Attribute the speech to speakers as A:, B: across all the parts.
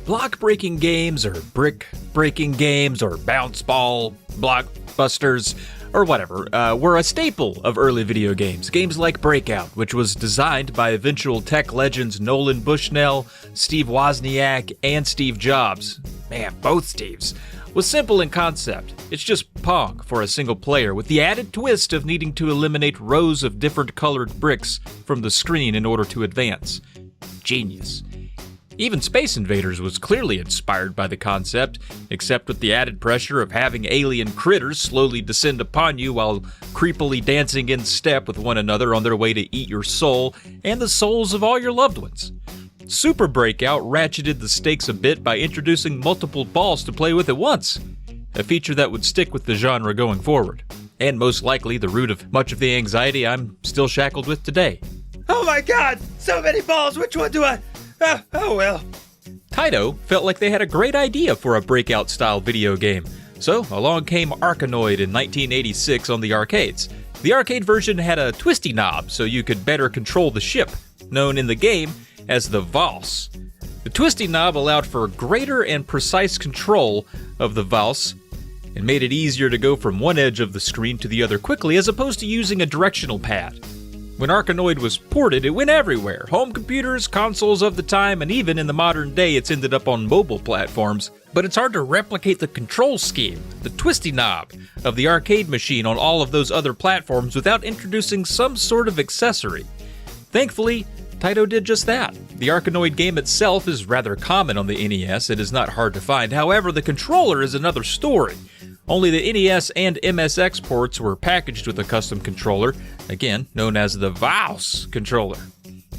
A: Block breaking games, or brick breaking games, or bounce ball blockbusters, or whatever, were a staple of early video games. Games like Breakout, which was designed by eventual tech legends Nolan Bushnell, Steve Wozniak, and Steve Jobs. Man, both Steves. Was simple in concept. It's just Pong for a single player, with the added twist of needing to eliminate rows of different colored bricks from the screen in order to advance. Genius. Even Space Invaders was clearly inspired by the concept, except with the added pressure of having alien critters slowly descend upon you while creepily dancing in step with one another on their way to eat your soul and the souls of all your loved ones. Super Breakout ratcheted the stakes a bit by introducing multiple balls to play with at once, a feature that would stick with the genre going forward, and most likely the root of much of the anxiety I'm still shackled with today.
B: Oh my god, so many balls, which one do I... oh well.
A: Taito felt like they had a great idea for a Breakout-style video game, so along came Arkanoid in 1986 on the arcades. The arcade version had a twisty knob so you could better control the ship, known in the game as the Vaus. The twisty knob allowed for greater and precise control of the Vaus and made it easier to go from one edge of the screen to the other quickly as opposed to using a directional pad. When Arkanoid was ported, it went everywhere. Home computers, consoles of the time, and even in the modern day it's ended up on mobile platforms. But it's hard to replicate the control scheme, the twisty knob, of the arcade machine on all of those other platforms without introducing some sort of accessory. Thankfully, Taito did just that. The Arkanoid game itself is rather common on the NES. It is not hard to find. However, the controller is another story. Only the NES and MSX ports were packaged with a custom controller, again known as the Vaus controller.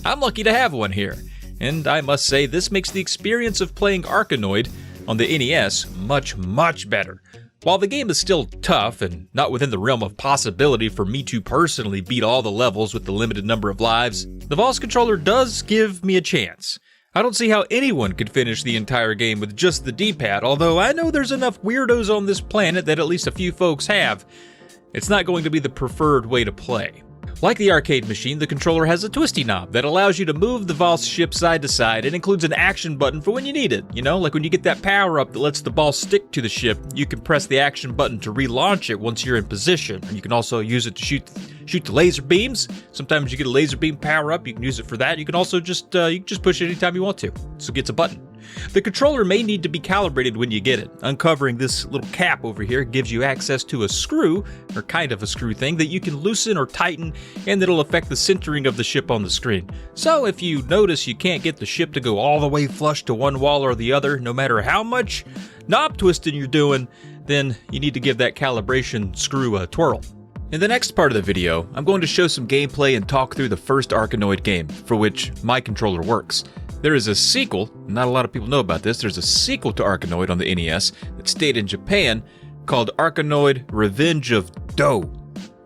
A: I'm lucky to have one here, and I must say this makes the experience of playing Arkanoid on the NES much better. While the game is still tough and not within the realm of possibility for me to personally beat all the levels with the limited number of lives, the Vaus controller does give me a chance. I don't see how anyone could finish the entire game with just the D-pad, although I know there's enough weirdos on this planet that at least a few folks have. It's not going to be the preferred way to play. Like the arcade machine, the controller has a twisty knob that allows you to move the Vaus ship side to side and includes an action button for when you need it. You know, like when you get that power-up that lets the ball stick to the ship, you can press the action button to relaunch it once you're in position. And you can also use it to shoot the laser beams. Sometimes you get a laser beam power-up, you can use it for that. You can also just push it anytime you want to, so it gets a button. The controller may need to be calibrated when you get it. Uncovering this little cap over here gives you access to a screw, or kind of a screw thing, that you can loosen or tighten, and it'll affect the centering of the ship on the screen. So if you notice you can't get the ship to go all the way flush to one wall or the other, no matter how much knob twisting you're doing, then you need to give that calibration screw a twirl. In the next part of the video, I'm going to show some gameplay and talk through the first Arkanoid game, for which my controller works. There is a sequel, not a lot of people know about this, there's a sequel to Arkanoid on the NES that stayed in Japan called Arkanoid Revenge of Do,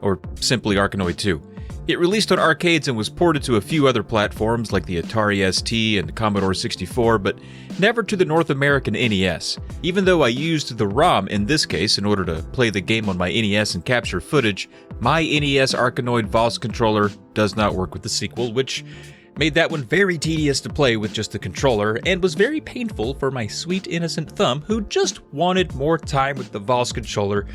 A: or simply Arkanoid 2. It released on arcades and was ported to a few other platforms like the Atari ST and Commodore 64, but never to the North American NES. Even though I used the ROM in this case in order to play the game on my NES and capture footage, my NES Arkanoid Vaus controller does not work with the sequel, which made that one very tedious to play with just the controller, and was very painful for my sweet innocent thumb who just wanted more time with the Vaus controller,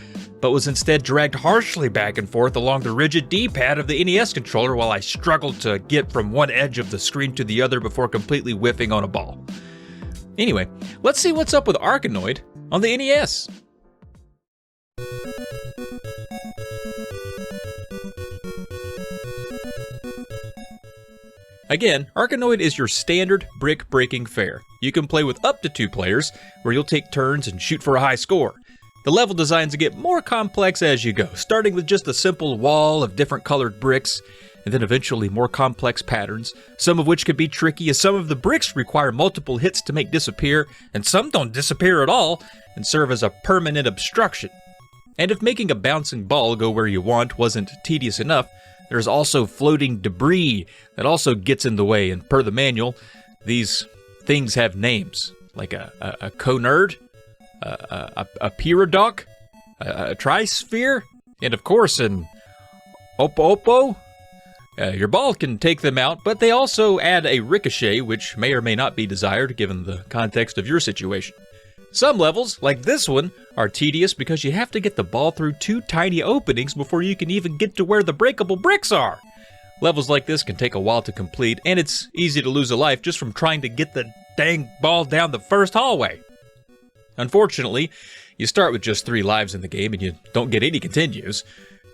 A: but was instead dragged harshly back and forth along the rigid D-pad of the NES controller while I struggled to get from one edge of the screen to the other before completely whiffing on a ball. Anyway, let's see what's up with Arkanoid on the NES. Again, Arkanoid is your standard brick-breaking fare. You can play with up to 2 players, where you'll take turns and shoot for a high score. The level designs get more complex as you go, starting with just a simple wall of different colored bricks, and then eventually more complex patterns, some of which can be tricky as some of the bricks require multiple hits to make disappear, and some don't disappear at all and serve as a permanent obstruction. And if making a bouncing ball go where you want wasn't tedious enough, there's also floating debris that also gets in the way, and per the manual, these things have names, like a conerd, a pyrodoc, a trisphere, and of course an opo-opo. Your ball can take them out, but they also add a ricochet, which may or may not be desired given the context of your situation. Some levels, like this one, are tedious because you have to get the ball through 2 tiny openings before you can even get to where the breakable bricks are. Levels like this can take a while to complete, and it's easy to lose a life just from trying to get the dang ball down the first hallway. Unfortunately, you start with just 3 lives in the game and you don't get any continues.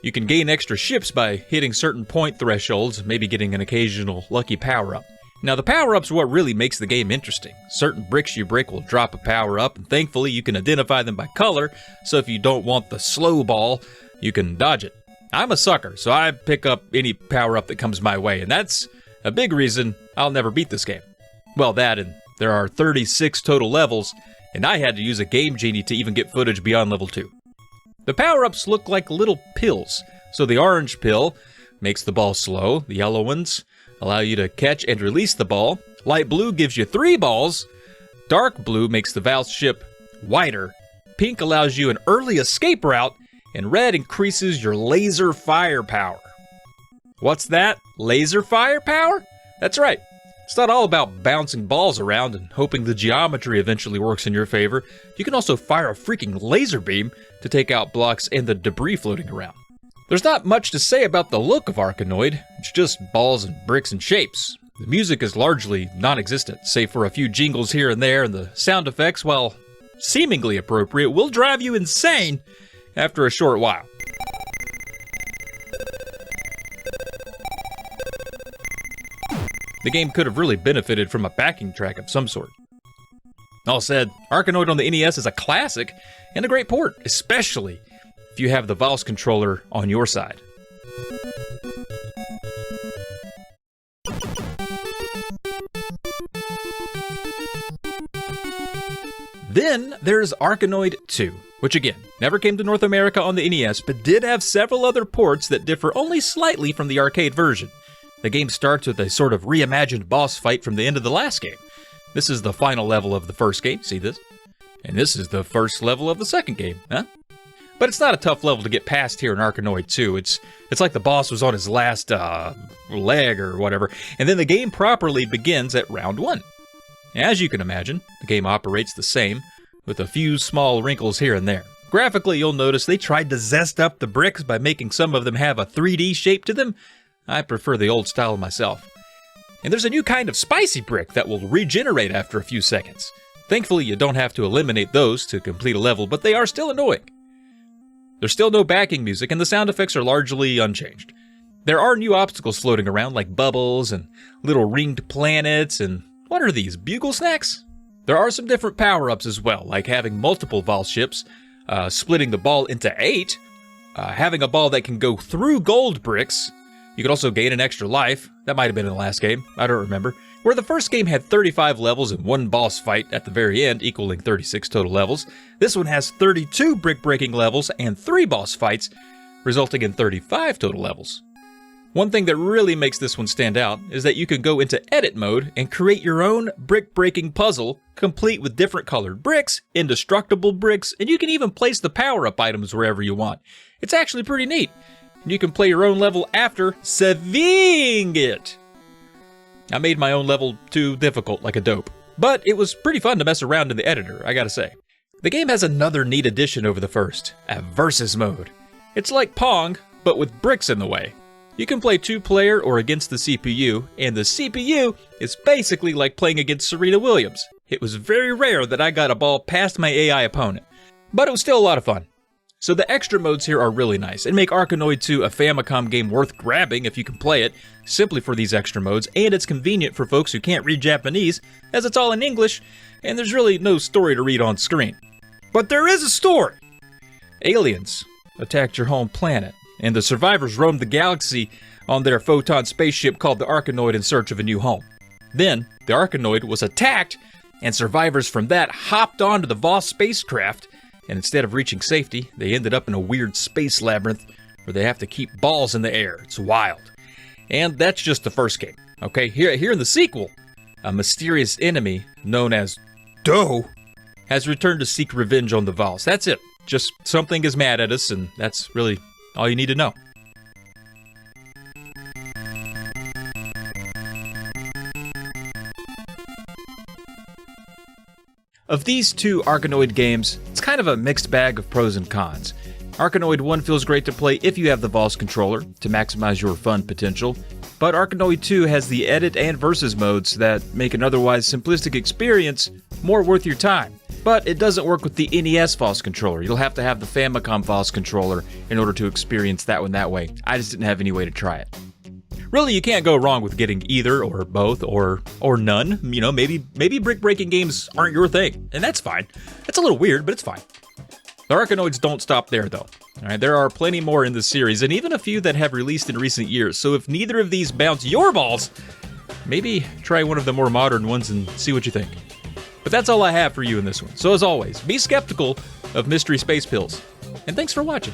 A: You can gain extra ships by hitting certain point thresholds, maybe getting an occasional lucky power-up. Now, the power-ups are what really makes the game interesting. Certain bricks you break will drop a power-up, and thankfully you can identify them by color, so if you don't want the slow ball, you can dodge it. I'm a sucker, so I pick up any power-up that comes my way, and that's a big reason I'll never beat this game. Well, that, and there are 36 total levels, and I had to use a Game Genie to even get footage beyond level 2. The power-ups look like little pills, so the orange pill makes the ball slow, the yellow ones allow you to catch and release the ball, light blue gives you 3 balls, dark blue makes the Vaus ship wider, pink allows you an early escape route, and red increases your laser firepower. What's that? Laser firepower? That's right. It's not all about bouncing balls around and hoping the geometry eventually works in your favor. You can also fire a freaking laser beam to take out blocks and the debris floating around. There's not much to say about the look of Arkanoid. It's just balls and bricks and shapes. The music is largely non-existent, save for a few jingles here and there, and the sound effects, while seemingly appropriate, will drive you insane after a short while. The game could have really benefited from a backing track of some sort. All said, Arkanoid on the NES is a classic and a great port, especially if you have the Vaus controller on your side. Then there's Arkanoid 2, which again, never came to North America on the NES, but did have several other ports that differ only slightly from the arcade version. The game starts with a sort of reimagined boss fight from the end of the last game. This is the final level of the first game, see this? And this is the first level of the second game, huh? But it's not a tough level to get past here in Arkanoid 2. It's like the boss was on his last leg or whatever, and then the game properly begins at round 1. As you can imagine, the game operates the same, with a few small wrinkles here and there. Graphically, you'll notice they tried to zest up the bricks by making some of them have a 3D shape to them. I prefer the old style myself. And there's a new kind of spicy brick that will regenerate after a few seconds. Thankfully, you don't have to eliminate those to complete a level, but they are still annoying. There's still no backing music, and the sound effects are largely unchanged. There are new obstacles floating around, like bubbles and little ringed planets, and what are these, bugle snacks? There are some different power-ups as well, like having multiple Vaus ships, splitting the ball into 8, having a ball that can go through gold bricks. You could also gain an extra life. That might have been in the last game. I don't remember. Where the first game had 35 levels and 1 boss fight at the very end, equaling 36 total levels, this one has 32 brick-breaking levels and 3 boss fights, resulting in 35 total levels. One thing that really makes this one stand out is that you can go into edit mode and create your own brick-breaking puzzle, complete with different colored bricks, indestructible bricks, and you can even place the power-up items wherever you want. It's actually pretty neat. You can play your own level after saving it. I made my own level too difficult like a dope, but it was pretty fun to mess around in the editor, I gotta say. The game has another neat addition over the first, a versus mode. It's like Pong, but with bricks in the way. You can play 2-player or against the CPU, and the CPU is basically like playing against Serena Williams. It was very rare that I got a ball past my AI opponent, but it was still a lot of fun. So the extra modes here are really nice, and make Arkanoid 2 a Famicom game worth grabbing if you can play it, simply for these extra modes, and it's convenient for folks who can't read Japanese, as it's all in English, and there's really no story to read on screen. But there is a story! Aliens attacked your home planet, and the survivors roamed the galaxy on their photon spaceship called the Arkanoid in search of a new home. Then, the Arkanoid was attacked, and survivors from that hopped onto the Vaus spacecraft, and instead of reaching safety, they ended up in a weird space labyrinth where they have to keep balls in the air. It's wild. And that's just the first game. Okay, here in the sequel, a mysterious enemy known as Doe has returned to seek revenge on the Vaus. That's it. Just something is mad at us, and that's really all you need to know. Of these two Arkanoid games, it's kind of a mixed bag of pros and cons. Arkanoid 1 feels great to play if you have the Vaus controller to maximize your fun potential, but Arkanoid 2 has the edit and versus modes that make an otherwise simplistic experience more worth your time. But it doesn't work with the NES Vaus controller. You'll have to have the Famicom Vaus controller in order to experience that one that way. I just didn't have any way to try it. Really, you can't go wrong with getting either or both or none. You know, maybe brick breaking games aren't your thing, and that's fine. That's a little weird, but it's fine. The Arkanoids don't stop there, though. All right, there are plenty more in the series, and even a few that have released in recent years. So if neither of these bounce your balls, maybe try one of the more modern ones and see what you think. But that's all I have for you in this one. So as always, be skeptical of mystery space pills. And thanks for watching.